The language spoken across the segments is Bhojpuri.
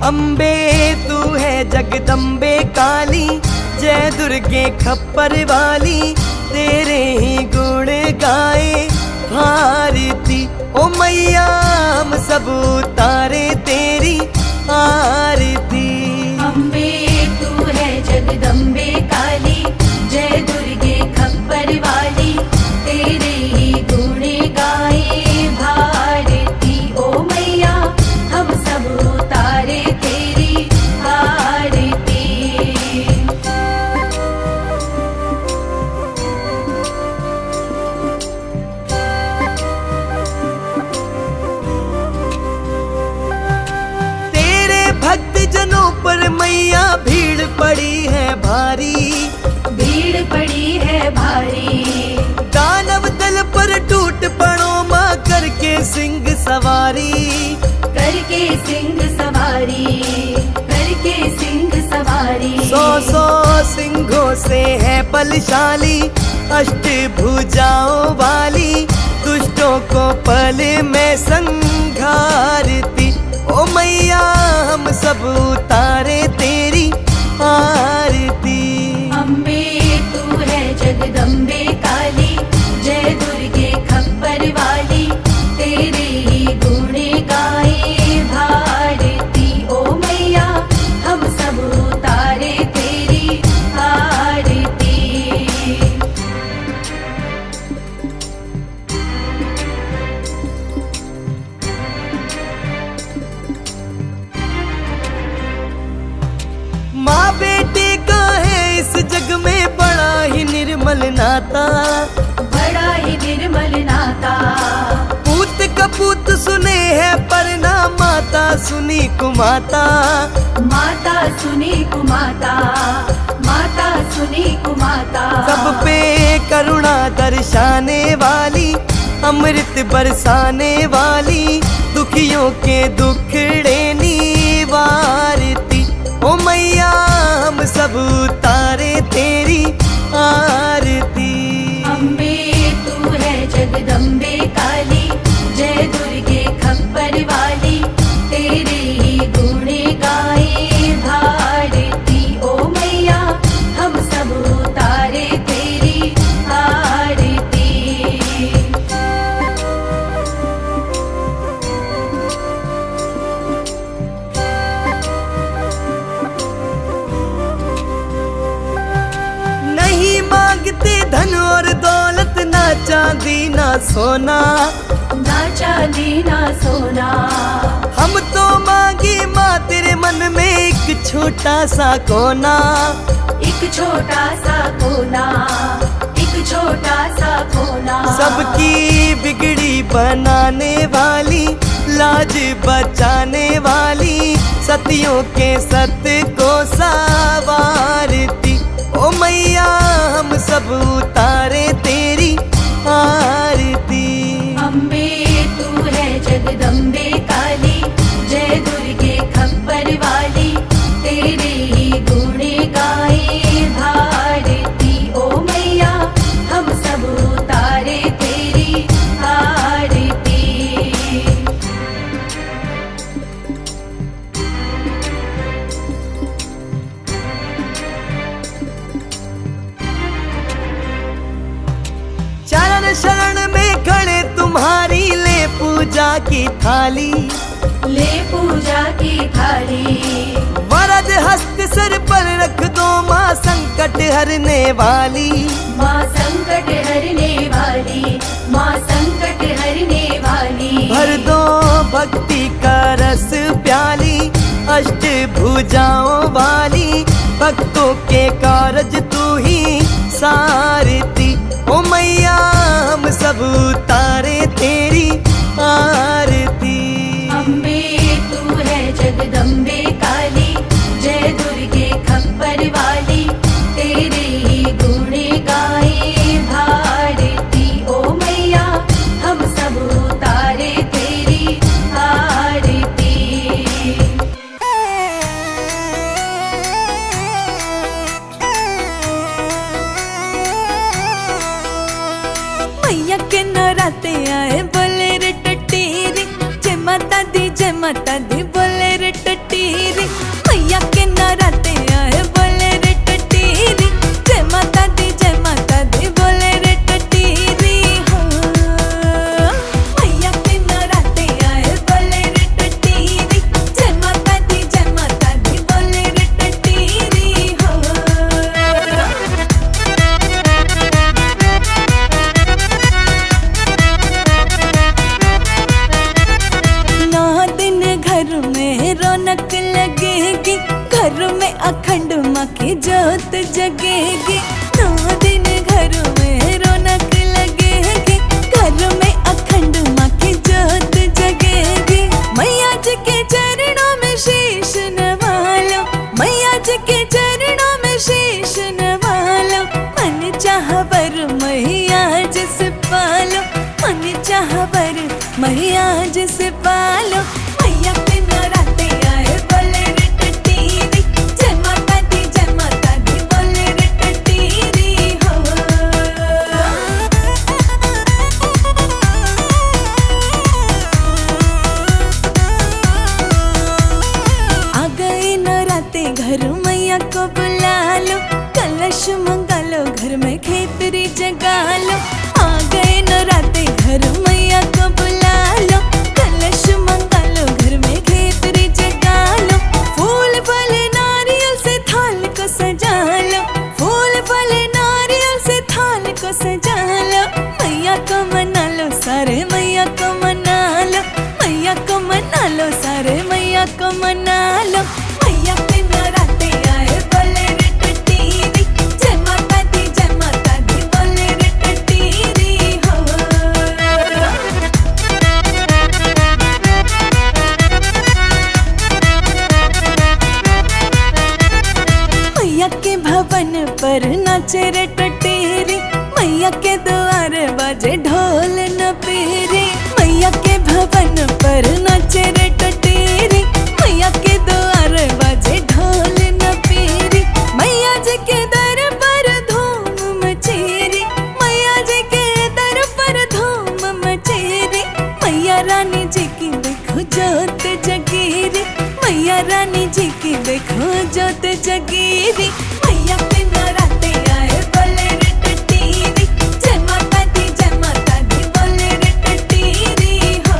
अम्बे तू है जगदम्बे काली, जय दुर्गे खप्पर वाली, तेरे ही गुण गाए भारती। ओ मैया हम सब उतारे तेरी आरती। अम्बे तू है जगदम्बे काली, जय दुर्गे खप्पर वाली, तेरे ही गुण गाए भारती। ओ मैया हम सब उतारे तेरी आरती। तेरे भक्त जनों पर मैया भीड़ पड़ी है भारी, भीड़ पड़ी है भारी। दानव दल पर टूट पड़ो माँ करके सिंह सवारी, करके सिंह सवारी, करके सिंह सवारी। सौ सौ सिंहों से है बलशाली, अष्ट भुजाओं वाली, दुष्टों को पल में संघारती। ओ मैया हम सब उतारे तेरी आरती। अम्बे तू है जगदम्बे काली, जय दुर्गे खप्पर वाली, तेरे ही गुण गाए भारती। ओ मैया हम सब उतारे तेरी आरती। माँ बेटे का है इस जग में बड़ा ही निर्मल नाता, बड़ा ही निर्मल नाता। पूत कपूत सुने है पर ना माता सुनी कुमाता। माता सुनी कुमाता, माता सुनी कुमाता। सब पे करुणा दर्शाने वाली, अमृत बरसाने वाली, दुखियों के दुखड़े निवारती। ओ मैया हम सब उतारे तेरी आरती। अम्बे तू है जगदम्बे काली, जय दुर्गे खप्पर वाली, तेरे ही गुण गाए भारती। ओ मैया हम सब उतारे तेरी आरती। नहीं मांगते धन और दौलत, ना चांदी ना सोना, ना चांदी ना सोना। हम तो मांगे माँ तेरे मन में एक छोटा सा कोना। एक छोटा सा कोना, एक छोटा सा कोना। सबकी बिगड़ी बनाने वाली, लाज बचाने वाली, सतियों के सत्य को सवारती। ओ मैया हम सब उतारे तेरी आरती। अम्बे तू है जगदम्बे काली, जय दुर्गे खप्पर वाली, तेरे ही गुण गाए भारती। ओ मैया हम सब उतारे तेरी आरती। चरण शरण में खड़े तुम्हारी, ले पूजा की थाली, ले पूजा की थाली। वरद हस्त सर पर रख दो माँ संकट हरने वाली। माँ संकट हरने वाली, माँ संकट हरने वाली। भर दो भक्ति का रस प्याली, अष्ट भुजाओं वाली, भक्तों के कारज तू ही सारती। ओ मैया हम सब उतारे तेरी आरती। अम्बे तू है जगदम्बे काली, जय दुर्गे खप्पर वाली, तेरे ही गुण गाए भारती। ओ मैया हम सब उतारे तेरी आरती। मैया के नराते आए बोले रे टट्टी रे, जय माता दी बोले रे टट्टी रे। खबर मैया जिसे पालो। मैया के नराते आए बोले रे टटीरी, जय माता दी बोले रे टटीरी हो। आ गए नराते घर मैया को बुला लो, कलश मंगा लो घर में खेतरी जगा लो। आ गए नराते घर मैया को बुला लो, कलश मंगा लो घर में खेतरी जगा लो। फूल फल नारियल से थाल को सजा लो, फूल फल नारियल से थाल को सजा लो। मैया को मना लो सारे मैया को मना लो, मैया को मना लो सारे मैया को मना लो। मैया के नराते आए बोले रे टटीरी, जय माता दी बोले रे टटीरी हो। मैया के भवन पर नाचे रे टटीरी, मैया के द्वार बाजे ढोल न पीरी। मैया के भवन पर नाचे रे टटीरी, मैया के द्वार बाजे ढोल न पीरी। मैया जी के दर पर धूम मचेरी, मैया जी के दर पर धूम मचेरी। मैया रानी जी की देखो जोत जगीरी, मैया रानी जी की देखो जोत जगीरी। मैया के नराते आए बोले रे टटीरी, जय माता दी बोले रे टटीरी हो।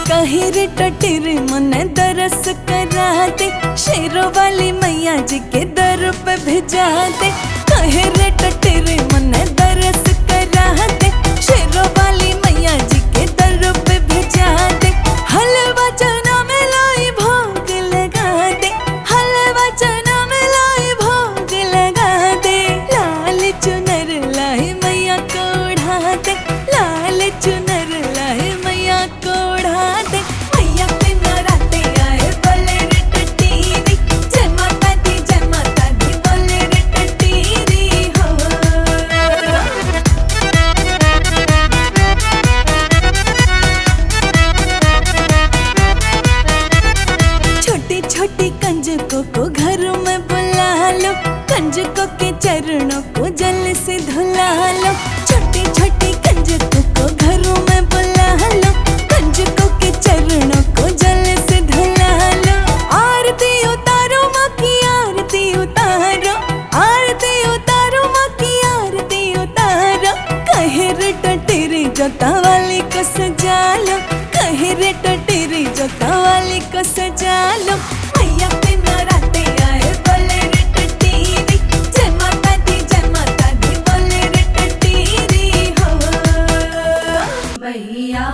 कहीं रे टटीरी मन दरस करा दे, शेरों वाली मैया जी के दर पे भिजा दे। कहीं रे टटीरी मन दरस करा दे, शेरों वाली मैया जी के दर पे भिजा दे। हलवा चना में लाई भोग लगा दे, हलवा चना में लाई भोग लगा दे। लाल चुनर लाई मैया को ओढ़ा दे, लाल चुनर लाई मैया को ओढ़ा दे। मैया के नराते आए बोले रे टटीरी, जय माता दी बोले रे टटीरी हो। छोटी छोटी कंजकों को घर में बुला लो, कंजकों के चरणों को जल से धुला लो। छोटी छोटी कंजकों को घरों में बुला लो, कंजकों के चरणों को जल से धुला लो। आरती उतारो माँ की आरती उतारो, आरती उतारो माँ की आरती उतारो। कहे रे टटीरी जोता वाली को सजा लो, कहे रे टटीरी जोता वाली को सजा लो। मैया के नराते आए बोले रे टटीरी, जय माता दी बोले रे टटीरी हो। मैया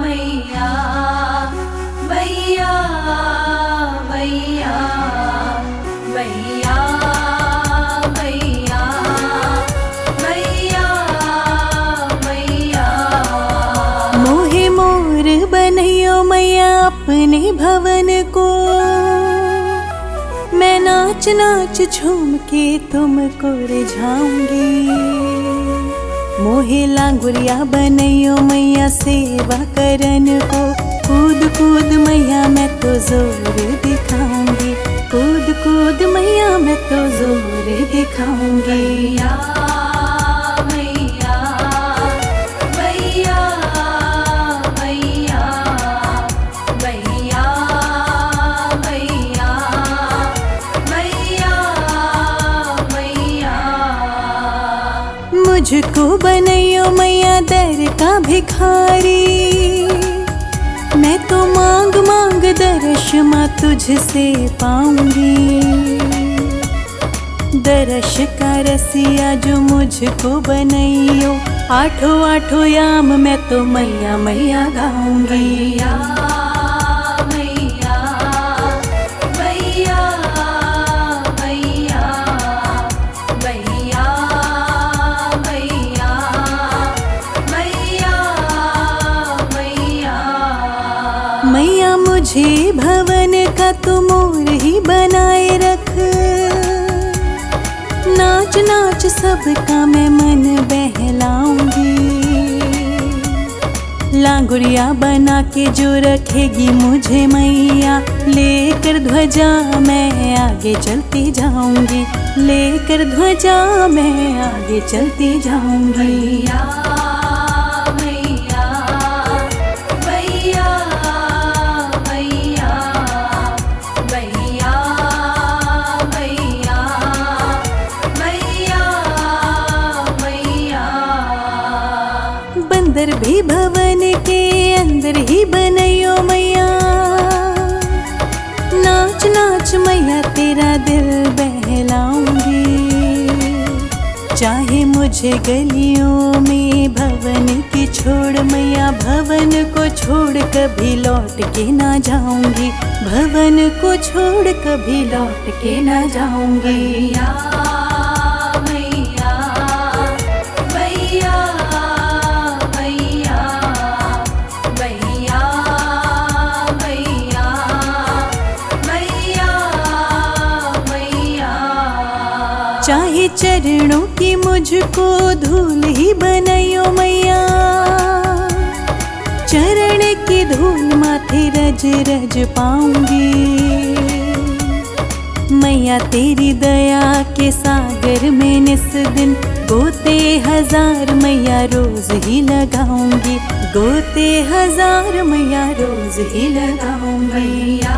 मैया मैया मैया मैया मैया मैया मैया। मोहे मोर बनैयो मैया अपने भवन को, मैं नाच नाच झूम के तुमको रिझाऊंगी। मोहे लांगुरिया बनैयो मैया सेवा करन को, कूद कूद मैया मैं तो जोर दिखाऊंगी, कूद कूद मैया मैं तो जोर दिखाऊंगी। मैया मैया मैया मैया मैया मैया मैया मैया। मुझको बनैयो मैया दर का भिखारी, मैं तो मांग मांग दर्श माँ तुझसे पाऊंगी। दर्श का रसिया जो मुझको बनैयो, आठों आठों याम मैं तो मैया मैया गाऊंगी। मैया मैया मैया मैया मैया मैया मैया मैया। मैया मुझे भवन का तू मोर ही बनाए रख, नाच नाच सबका मैं मन बहलाऊंगी। लांगुरिया बना के जो रखेगी मुझे मैया, लेकर ध्वजा मैं आगे चलती जाऊंगी, लेकर ध्वजा मैं आगे चलती जाऊंगी। मैया मैया मैया मैया मैया मैया मैया मैया। बंदर भी भवन के अंदर ही बनैयो मैया, नाच नाच मैया तेरा दिल बहलाऊंगी। चाहे मुझे गलियों में भवन की छोड़ मैया, भवन को छोड़ कभी लौट के ना जाऊंगी, भवन को छोड़ कभी लौट के ना जाऊंगी। मैया मैया मैया मैया मैया मैया मैया मैया। चाहे चरणों की मुझको धूल ही बनाइयो मैया, चरण की धूल माथे रज रज पाऊंगी। मैया तेरी दया के सागर में निस दिन गोते हजार मैया रोज ही लगाऊंगी, गोते हजार मैया रोज ही लगाऊंगी। मैया